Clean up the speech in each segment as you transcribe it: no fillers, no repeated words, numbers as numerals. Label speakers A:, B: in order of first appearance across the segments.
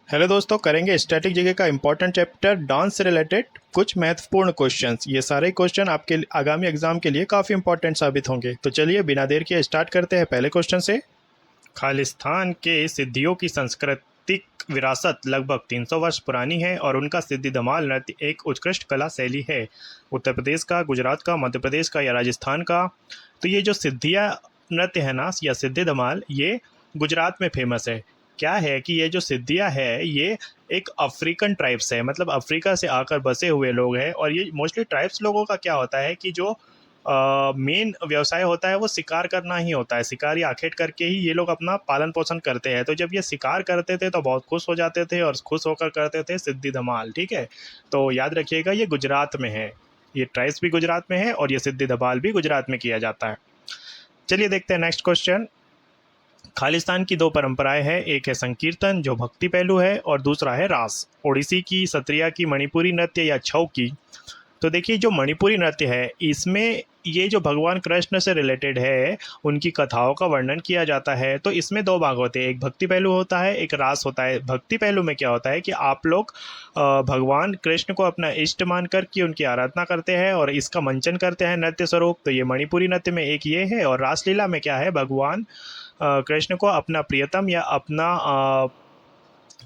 A: Hello दोस्तों, करेंगे static GK का इंपॉर्टेंट चैप्टर डांस से रिलेटेड कुछ महत्वपूर्ण क्वेश्चंस। ये सारे क्वेश्चन आपके आगामी एग्जाम के लिए काफ़ी इंपॉर्टेंट साबित होंगे। तो चलिए बिना देर किए स्टार्ट करते हैं पहले क्वेश्चन से। खालिस्तान के सिद्धियों की सांस्कृतिक विरासत लगभग 300 वर्ष पुरानी है और उनका सिद्धि धमाल नृत्य एक उत्कृष्ट कला शैली है। उत्तर प्रदेश का, गुजरात का, मध्य प्रदेश का या राजस्थान का? तो ये जो सिद्धिया नृत्य है ना, या सिद्धि धमाल, ये गुजरात में फेमस है। क्या है कि ये जो सिद्धिया है ये एक अफ्रीकन ट्राइब्स है, मतलब अफ्रीका से आकर बसे हुए लोग हैं। और ये मोस्टली ट्राइब्स लोगों का क्या होता है कि जो मेन व्यवसाय होता है वो शिकार करना ही होता है। शिकार या आखेट करके ही ये लोग अपना पालन पोषण करते हैं। तो जब ये शिकार करते थे तो बहुत खुश हो जाते थे और खुश होकर करते थे सिद्धि धमाल। ठीक है, तो याद रखिएगा ये गुजरात में है। ये ट्राइब्स भी गुजरात में है और ये सिद्धि धमाल भी गुजरात में किया जाता है। चलिए देखते हैं नेक्स्ट क्वेश्चन। खालिस्तान की दो परंपराएं हैं, एक है संकीर्तन जो भक्ति पहलू है और दूसरा है रास। ओडिसी की, सत्रिया की, मणिपुरी नृत्य या छऊ की? तो देखिए जो मणिपुरी नृत्य है इसमें ये जो भगवान कृष्ण से रिलेटेड है उनकी कथाओं का वर्णन किया जाता है। तो इसमें दो भाग होते हैं, एक भक्ति पहलू होता है, एक रास होता है। भक्ति पहलू में क्या होता है कि आप लोग भगवान कृष्ण को अपना इष्ट मानकर के उनकी आराधना करते हैं और इसका मंचन करते हैं नृत्य स्वरूप। तो ये मणिपुरी नृत्य में एक ये है। और रासलीला में क्या है, भगवान कृष्ण को अपना प्रियतम या अपना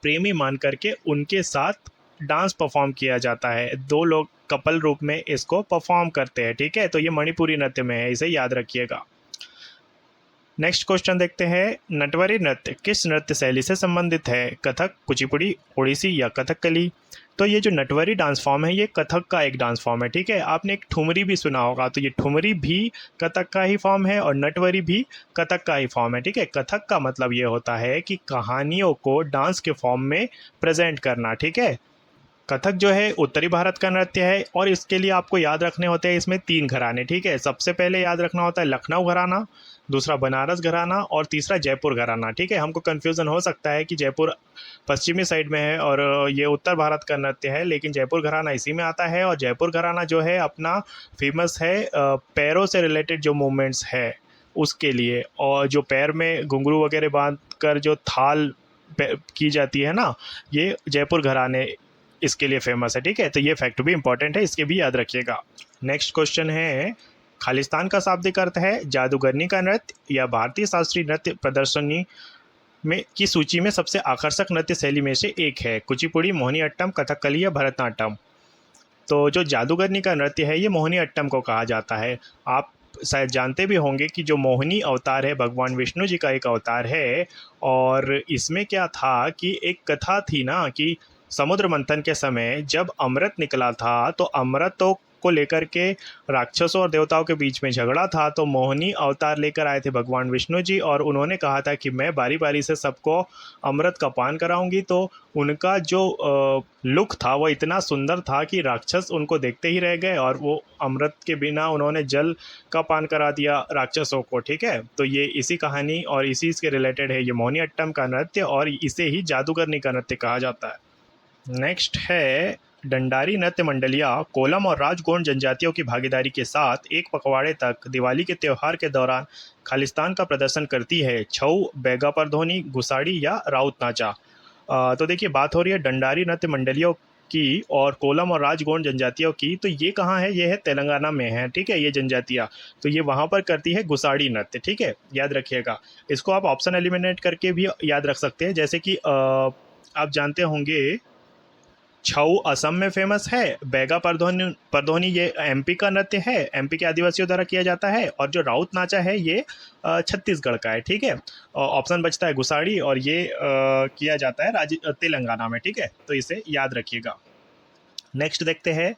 A: प्रेमी मान करके उनके साथ डांस परफॉर्म किया जाता है। दो लोग कपल रूप में इसको परफॉर्म करते हैं। ठीक है, तो ये मणिपुरी नृत्य में है, इसे याद रखिएगा। नेक्स्ट क्वेश्चन देखते हैं। नटवरी नृत्य किस नृत्य शैली से संबंधित है? कथक, कुचिपुड़ी, ओडिसी या कथकली? तो ये जो नटवरी डांस फॉर्म है ये कथक का एक डांस फॉर्म है। ठीक है, आपने एक ठुमरी भी सुना होगा, तो ये ठुमरी भी कथक का ही फॉर्म है और नटवरी भी कथक का ही फॉर्म है। ठीक है, कथक का मतलब ये होता है कि कहानियों को डांस के फॉर्म में प्रेजेंट करना। ठीक है, कथक जो है उत्तरी भारत का नृत्य है और इसके लिए आपको याद रखने होते हैं इसमें तीन घराने। ठीक है, सबसे पहले याद रखना होता है लखनऊ घराना, दूसरा बनारस घराना और तीसरा जयपुर घराना। ठीक है, हमको कन्फ्यूज़न हो सकता है कि जयपुर पश्चिमी साइड में है और ये उत्तर भारत का नृत्य है, लेकिन जयपुर घराना इसी में आता है। और जयपुर घराना जो है अपना फेमस है पैरों से रिलेटेड जो मूवमेंट्स है उसके लिए, और जो पैर में घुंघरू वगैरह बांध कर जो थाल की जाती है ना, ये जयपुर घराने इसके लिए फेमस है। ठीक है, तो ये फैक्ट भी इंपॉर्टेंट है, इसके भी याद रखिएगा। नेक्स्ट क्वेश्चन है, खालिस्तान का शाब्दिक अर्थ है जादूगरनी का नृत्य या भारतीय शास्त्रीय नृत्य प्रदर्शनी में की सूची में सबसे आकर्षक नृत्य शैली में से एक है? कुचिपुड़ी, मोहिनीअट्टम, कथकली या भरतनाट्यम? तो जो जादूगरनी का नृत्य है ये मोहिनीअट्टम को कहा जाता है। आप शायद जानते भी होंगे कि जो मोहिनी अवतार है भगवान विष्णु जी का एक अवतार है। और इसमें क्या था कि एक कथा थी ना कि समुद्र मंथन के समय जब अमृत निकला था तो अमृतों को लेकर के राक्षसों और देवताओं के बीच में झगड़ा था। तो मोहिनी अवतार लेकर आए थे भगवान विष्णु जी और उन्होंने कहा था कि मैं बारी बारी से सबको अमृत का पान कराऊंगी। तो उनका जो लुक था वो इतना सुंदर था कि राक्षस उनको देखते ही रह गए और वो अमृत के बिना उन्होंने जल का पान करा दिया राक्षसों को। ठीक है, तो ये इसी कहानी और इसी के रिलेटेड है ये मोहिनीअट्टम का नृत्य और इसे ही जादूगरनी का नृत्य कहा जाता है। नेक्स्ट है, डंडारी नृत्य मंडलियाँ कोलम और राजगोंड जनजातियों की भागीदारी के साथ एक पखवाड़े तक दिवाली के त्यौहार के दौरान खालिस्तान का प्रदर्शन करती है। छऊ, बैगा परधोनी, गुसाड़ी या राउत नाचा? तो देखिए बात हो रही है डंडारी नृत्य मंडलियों की और कोलम और राजगोंड जनजातियों की। तो ये कहाँ है, ये है तेलंगाना में है। ठीक है, ये जनजातियाँ तो ये वहाँ पर करती है गुसाड़ी नृत्य। ठीक है, याद रखिएगा। इसको आप ऑप्शन एलिमिनेट करके भी याद रख सकते हैं, जैसे कि आप जानते होंगे छऊ असम में फेमस है, बैगा परधोनी परधोनी ये एमपी का नृत्य है, एमपी के आदिवासियों द्वारा किया जाता है। और जो राउत नाचा है ये छत्तीसगढ़ का है। ठीक है, ऑप्शन बचता है गुसाड़ी और ये किया जाता है तेलंगाना में। ठीक है, तो इसे याद रखिएगा। नेक्स्ट देखते हैं,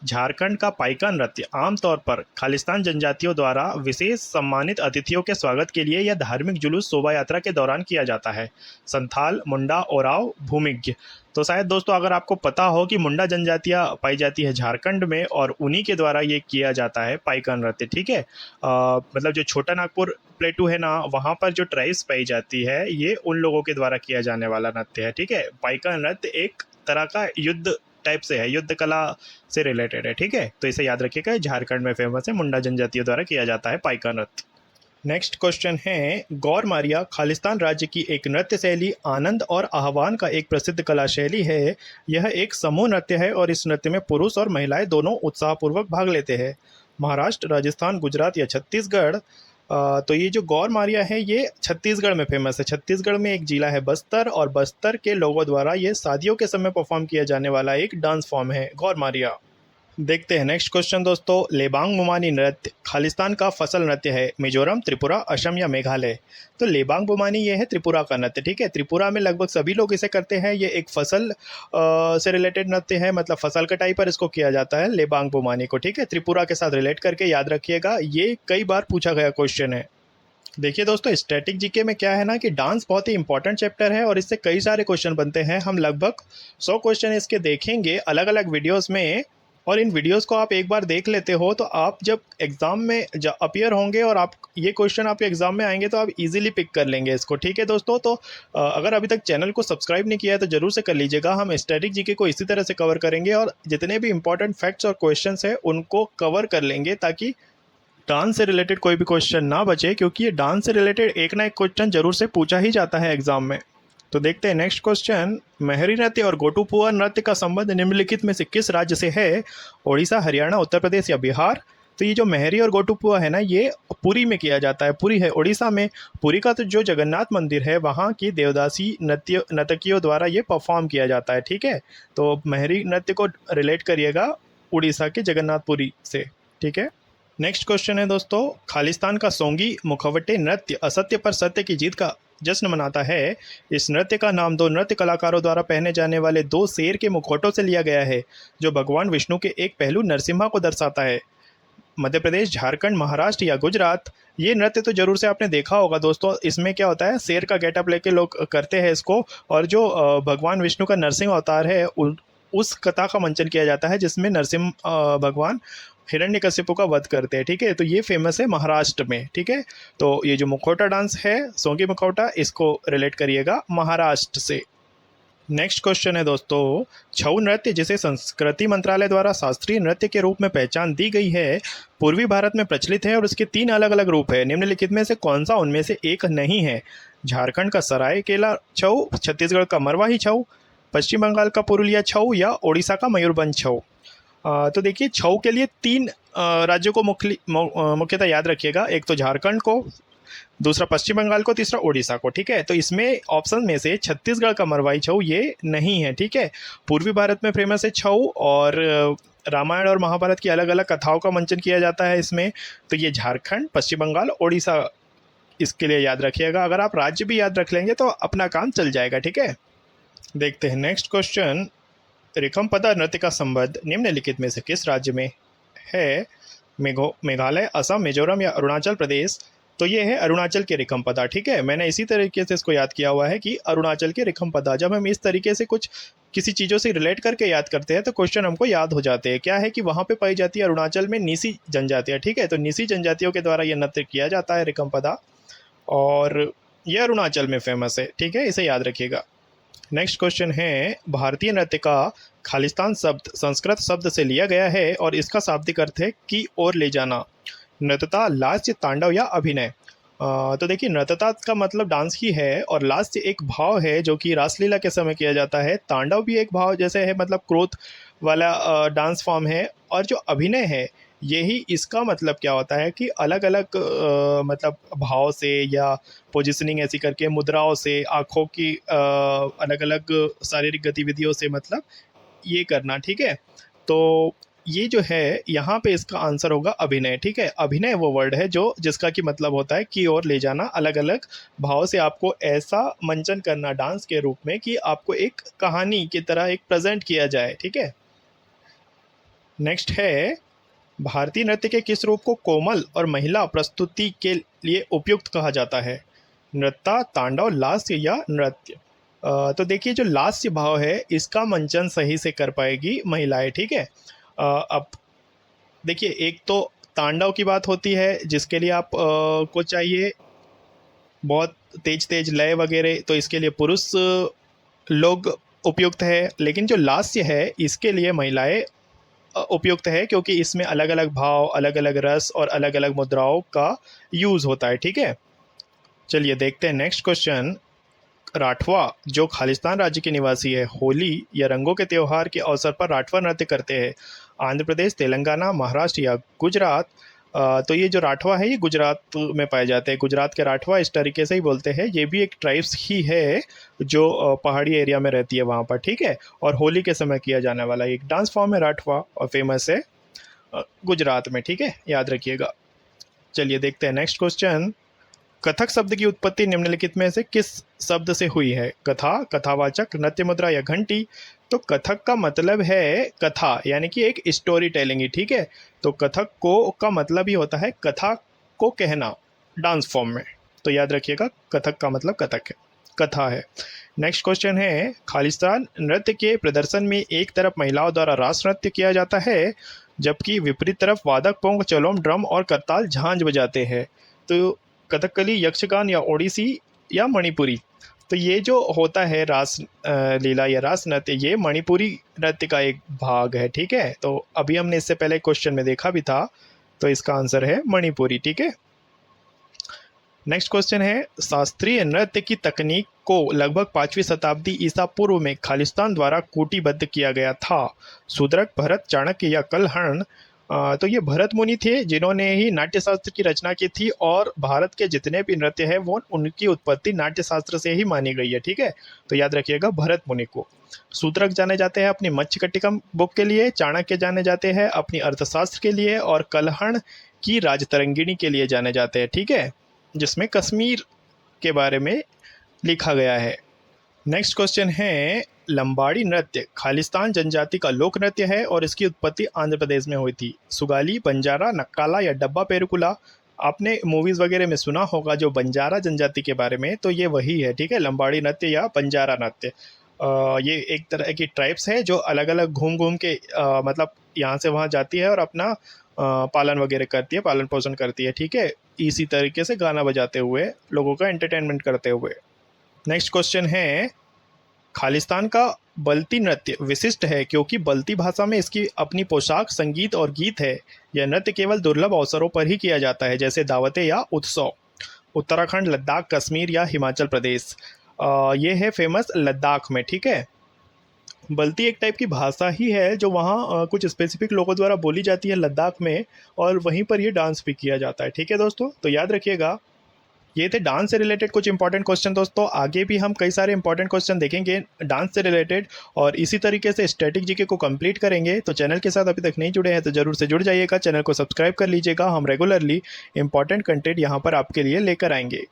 A: झारखंड का पाइका नृत्य आमतौर पर खालिस्तान जनजातियों द्वारा विशेष सम्मानित अतिथियों के स्वागत के लिए या धार्मिक जुलूस शोभा यात्रा के दौरान किया जाता है। संथाल, मुंडा, ओराव, भूमिज्ञ? तो शायद दोस्तों अगर आपको पता हो कि मुंडा जनजातियाँ पाई जाती है झारखंड में और उन्हीं के द्वारा ये किया जाता है पाइका नृत्य। ठीक है, मतलब जो छोटा नागपुर प्लेटू है ना वहाँ पर जो ट्राइब्स पाई जाती है ये उन लोगों के द्वारा किया जाने वाला नृत्य है। ठीक है, पाइका नृत्य एक तरह का युद्ध टाइप से है, युद्ध कला से रिलेटेड है। ठीक है, तो इसे याद रखिएगा, झारखंड में फेमस है, मुंडा जनजातियों द्वारा किया जाता है पाइका नृत्य। नेक्स्ट क्वेश्चन है, गौर मारिया खालिस्तान राज्य की एक नृत्य शैली आनंद और आह्वान का एक प्रसिद्ध कला शैली है। यह एक समूह नृत्य है और इस नृत्य में पुरुष और महिलाएं दोनों उत्साहपूर्वक भाग लेते हैं। महाराष्ट्र, राजस्थान, गुजरात या छत्तीसगढ़? तो ये जो गौर मारिया है ये छत्तीसगढ़ में फेमस है। छत्तीसगढ़ में एक जिला है बस्तर, और बस्तर के लोगों द्वारा ये शादियों के समय परफॉर्म किया जाने वाला एक डांस फॉर्म है गौर मारिया। देखते हैं नेक्स्ट क्वेश्चन दोस्तों। लेबांग बुमानी नृत्य खालिस्तान का फसल नृत्य है। मिजोरम, त्रिपुरा, असम या मेघालय? तो लेबांग बुमानी ये है त्रिपुरा का नृत्य, ठीक है। त्रिपुरा में लगभग सभी लोग इसे करते हैं। ये एक फसल से रिलेटेड नृत्य है, मतलब फसल कटाई पर इसको किया जाता है लेबांग बुमानी को, ठीक है। त्रिपुरा के साथ रिलेट करके याद रखिएगा, ये कई बार पूछा गया क्वेश्चन है। देखिए दोस्तों, स्टैटिक जीके में क्या है ना कि डांस बहुत ही इंपॉर्टेंट चैप्टर है और इससे कई सारे क्वेश्चन बनते हैं। हम लगभग 100 क्वेश्चन इसके देखेंगे अलग अलग वीडियोस में, और इन वीडियोस को आप एक बार देख लेते हो तो आप जब एग्ज़ाम में जब अपीयर होंगे और आप ये क्वेश्चन आपके एग्ज़ाम में आएंगे तो आप इजीली पिक कर लेंगे इसको, ठीक है दोस्तों। तो अगर अभी तक चैनल को सब्सक्राइब नहीं किया है तो ज़रूर से कर लीजिएगा। हम स्टैटिक जीके को इसी तरह से कवर करेंगे और जितने भी इंपॉर्टेंट फैक्ट्स और क्वेश्चन हैं उनको कवर कर लेंगे, ताकि डांस से रिलेटेड कोई भी क्वेश्चन ना बचे, क्योंकि ये डांस से रिलेटेड एक ना एक क्वेश्चन जरूर से पूछा ही जाता है एग्जाम में। तो देखते हैं नेक्स्ट क्वेश्चन। मेहरी नृत्य और गोटुपुआ नृत्य का संबंध निम्नलिखित में से किस राज्य से है? ओडिशा, हरियाणा, उत्तर प्रदेश या बिहार? तो ये जो मेहरी और गोटुपुआ है ना, ये पुरी में किया जाता है। पुरी है उड़ीसा में। पुरी का तो जो जगन्नाथ मंदिर है वहाँ की देवदासी नर्तकियों द्वारा ये परफॉर्म किया जाता है, ठीक है। तो मेहरी नृत्य को रिलेट करिएगा उड़ीसा के जगन्नाथपुरी से, ठीक है। नेक्स्ट क्वेश्चन है दोस्तों, खालिस्तान का सोंगी मुखवटे नृत्य असत्य पर सत्य की जीत का जश्न मनाता है। इस नृत्य का नाम दो नृत्य कलाकारों द्वारा पहने जाने वाले दो शेर के मुखौटों से लिया गया है, जो भगवान विष्णु के एक पहलू नरसिम्हा को दर्शाता है। मध्य प्रदेश, झारखंड, महाराष्ट्र या गुजरात? ये नृत्य तो जरूर से आपने देखा होगा दोस्तों। इसमें क्या होता है, शेर का गेटअप लेके लोग करते हैं इसको, और जो भगवान विष्णु का नरसिंह अवतार है उस कथा का मंचन किया जाता है जिसमें नरसिंह भगवान हिरण्यकशिपु का वध करते हैं, ठीक है। तो ये फेमस है महाराष्ट्र में, ठीक है। तो ये जो मुखौटा डांस है, सोंगी मुखौटा, इसको रिलेट करिएगा महाराष्ट्र से। नेक्स्ट क्वेश्चन है दोस्तों, छऊ नृत्य जिसे संस्कृति मंत्रालय द्वारा शास्त्रीय नृत्य के रूप में पहचान दी गई है, पूर्वी भारत में प्रचलित है और उसके 3 अलग अलग रूप है। निम्नलिखित में से कौन सा उनमें से एक नहीं है? झारखंड का सरायकेला छऊ, छत्तीसगढ़ का मरवाही छऊ, पश्चिम बंगाल का पुरुलिया छऊ या ओडिशा का मयूरभंज छऊ? तो देखिए, छऊ के लिए 3 राज्यों को मुख्यतः याद रखिएगा। एक तो झारखंड को, दूसरा पश्चिम बंगाल को, तीसरा ओडिशा को, ठीक है। तो इसमें ऑप्शन में से छत्तीसगढ़ का मरवाई छऊ ये नहीं है, ठीक है। पूर्वी भारत में फेमस है छऊ, और रामायण और महाभारत की अलग अलग कथाओं का मंचन किया जाता है इसमें। तो ये झारखंड, पश्चिम बंगाल, ओडिशा इसके लिए याद रखिएगा। अगर आप राज्य भी याद रख लेंगे तो अपना काम चल जाएगा, ठीक है। देखते हैं नेक्स्ट क्वेश्चन। रिखमपदा नृत्य का संबंध निम्नलिखित में से किस राज्य में है? मेघालय, असम, मिजोरम या अरुणाचल प्रदेश? तो ये है अरुणाचल के रिखमपदा, ठीक है। मैंने इसी तरीके से इसको याद किया हुआ है कि अरुणाचल के रिखमपदा। जब हम इस तरीके से कुछ किसी चीज़ों से रिलेट करके याद करते हैं तो क्वेश्चन हमको याद हो जाते हैं। क्या है कि वहाँ पे पाई जाती है अरुणाचल में नीसी जनजातियाँ, ठीक है। तो नीसी जनजातियों के द्वारा ये नृत्य किया जाता है रिखमपदा, और ये अरुणाचल में फेमस है, ठीक है। इसे याद रखिएगा। नेक्स्ट क्वेश्चन है, भारतीय नृत्य का खालिस्तान शब्द संस्कृत शब्द से लिया गया है और इसका शाब्दिक अर्थ है की ओर ले जाना। नृत्यता, लास्य, तांडव या अभिनय? तो देखिए, नृत्यता का मतलब डांस ही है, और लास्य एक भाव है जो कि रासलीला के समय किया जाता है। तांडव भी एक भाव जैसे है, मतलब क्रोध वाला डांस फॉर्म है। और जो अभिनय है, यही इसका मतलब क्या होता है कि अलग अलग मतलब भाव से या पोजिशनिंग ऐसी करके, मुद्राओं से, आँखों की अलग अलग शारीरिक गतिविधियों से, मतलब ये करना, ठीक है। तो ये जो है यहाँ पे इसका आंसर होगा अभिनय, ठीक है। अभिनय वो वर्ड है जो जिसका कि मतलब होता है की ओर ले जाना, अलग अलग भाव से आपको ऐसा मंचन करना डांस के रूप में कि आपको एक कहानी की तरह एक प्रेजेंट किया जाए, ठीक है। नेक्स्ट है, भारतीय नृत्य के किस रूप को कोमल और महिला प्रस्तुति के लिए उपयुक्त कहा जाता है? नृत्य, तांडव, लास्य या नृत्य? तो देखिए, जो लास्य भाव है इसका मंचन सही से कर पाएगी महिलाएं, ठीक है। अब देखिए, एक तो तांडव की बात होती है जिसके लिए आप को चाहिए बहुत तेज तेज लय वगैरह, तो इसके लिए पुरुष लोग उपयुक्त है। लेकिन जो लास्य है इसके लिए महिलाएं उपयुक्त है क्योंकि इसमें अलग अलग भाव, अलग अलग रस और अलग अलग मुद्राओं का यूज़ होता है। ठीक है, चलिए देखते हैं नेक्स्ट क्वेश्चन। राठवा जो खालिस्तान राज्य के निवासी है, होली या रंगों के त्योहार के अवसर पर राठवा नृत्य करते हैं। आंध्र प्रदेश, तेलंगाना, महाराष्ट्र या गुजरात। तो ये जो राठवा है ये गुजरात में पाए जाते हैं। गुजरात के राठवा इस तरीके से ही बोलते हैं। ये भी एक ट्राइब्स ही है जो पहाड़ी एरिया में रहती है वहाँ पर। ठीक है, और होली के समय किया जाने वाला एक डांस फॉर्म है राठवा और फेमस है गुजरात में। ठीक है, याद रखिएगा। चलिए देखते हैं नेक्स्ट क्वेश्चन। कथक शब्द की उत्पत्ति निम्नलिखित में से किस शब्द से हुई है? कथा, कथावाचक, नृत्य मुद्रा या घंटी। तो कथक का मतलब है कथा, यानी कि एक स्टोरी टेलिंग ही। ठीक है, तो कथक को का मतलब ही होता है कथा को कहना डांस फॉर्म में। तो याद रखिएगा, कथक का मतलब कथक है, कथा है। नेक्स्ट क्वेश्चन है, खालिस्तान नृत्य के प्रदर्शन में एक तरफ महिलाओं द्वारा रास नृत्य किया जाता है जबकि विपरीत तरफ वादक पोंग, चलोम, ड्रम और करताल झांझ बजाते हैं। तो कथकली, यक्षगान या ओडिसी या मणिपुरी। तो ये जो होता है रास लीला या रास नृत्य, ये मणिपुरी नृत्य का एक भाग है। ठीक है, तो अभी हमने इससे पहले क्वेश्चन में देखा भी था, तो इसका आंसर है मणिपुरी। ठीक है, नेक्स्ट क्वेश्चन है, शास्त्रीय नृत्य की तकनीक को लगभग 5वीं शताब्दी ईसा पूर्व में खालिस्तान द्वारा कूटीबद्ध किया गया था। शूद्रक, भरत, चाणक्य या कलहण। तो ये भरत मुनि थे जिन्होंने ही नाट्यशास्त्र की रचना की थी और भारत के जितने भी नृत्य हैं वो उनकी उत्पत्ति नाट्यशास्त्र से ही मानी गई है। ठीक है, तो याद रखिएगा भरत मुनि को। शूद्रक जाने जाते हैं अपनी मत्स्यकटिकम बुक के लिए, चाणक्य जाने जाते हैं अपनी अर्थशास्त्र के लिए और कलहण की राजतरंगिणी के लिए जाने जाते हैं। ठीक है, जिसमें कश्मीर के बारे में लिखा गया है। नेक्स्ट क्वेश्चन है, लंबाड़ी नृत्य खालिस्तान जनजाति का लोक नृत्य है और इसकी उत्पत्ति आंध्र प्रदेश में हुई थी। सुगाली, बंजारा, नक्काला या डब्बा पेरुकुला। आपने मूवीज़ वगैरह में सुना होगा जो बंजारा जनजाति के बारे में, तो ये वही है। ठीक है, लंबाड़ी नृत्य या बंजारा नृत्य। ये एक तरह की ट्राइब्स है जो अलग अलग घूम घूम के मतलब यहाँ से वहाँ जाती है और अपना पालन वगैरह करती है, पालन पोषण करती है। ठीक है, इसी तरीके से गाना बजाते हुए लोगों का एंटरटेनमेंट करते हुए। नेक्स्ट क्वेश्चन है, खालिस्तान का बल्ती नृत्य विशिष्ट है क्योंकि बल्ती भाषा में इसकी अपनी पोशाक, संगीत और गीत है। यह नृत्य केवल दुर्लभ अवसरों पर ही किया जाता है जैसे दावतें या उत्सव। उत्तराखंड, लद्दाख, कश्मीर या हिमाचल प्रदेश। ये है फेमस लद्दाख में। ठीक है, बल्ती एक टाइप की भाषा ही है जो वहाँ कुछ स्पेसिफिक लोगों द्वारा बोली जाती है लद्दाख में, और वहीं पर ये डांस भी किया जाता है। ठीक है दोस्तों, तो याद रखिएगा। ये थे डांस से रिलेटेड कुछ इंपॉर्टेंट क्वेश्चन। दोस्तों आगे भी हम कई सारे इंपॉर्टेंट क्वेश्चन देखेंगे डांस से रिलेटेड और इसी तरीके से स्टैटिक जीके को कंप्लीट करेंगे। तो चैनल के साथ अभी तक नहीं जुड़े हैं तो जरूर से जुड़ जाइएगा, चैनल को सब्सक्राइब कर लीजिएगा। हम रेगुलरली इंपॉर्टेंट कंटेंट यहाँ पर आपके लिए लेकर आएंगे।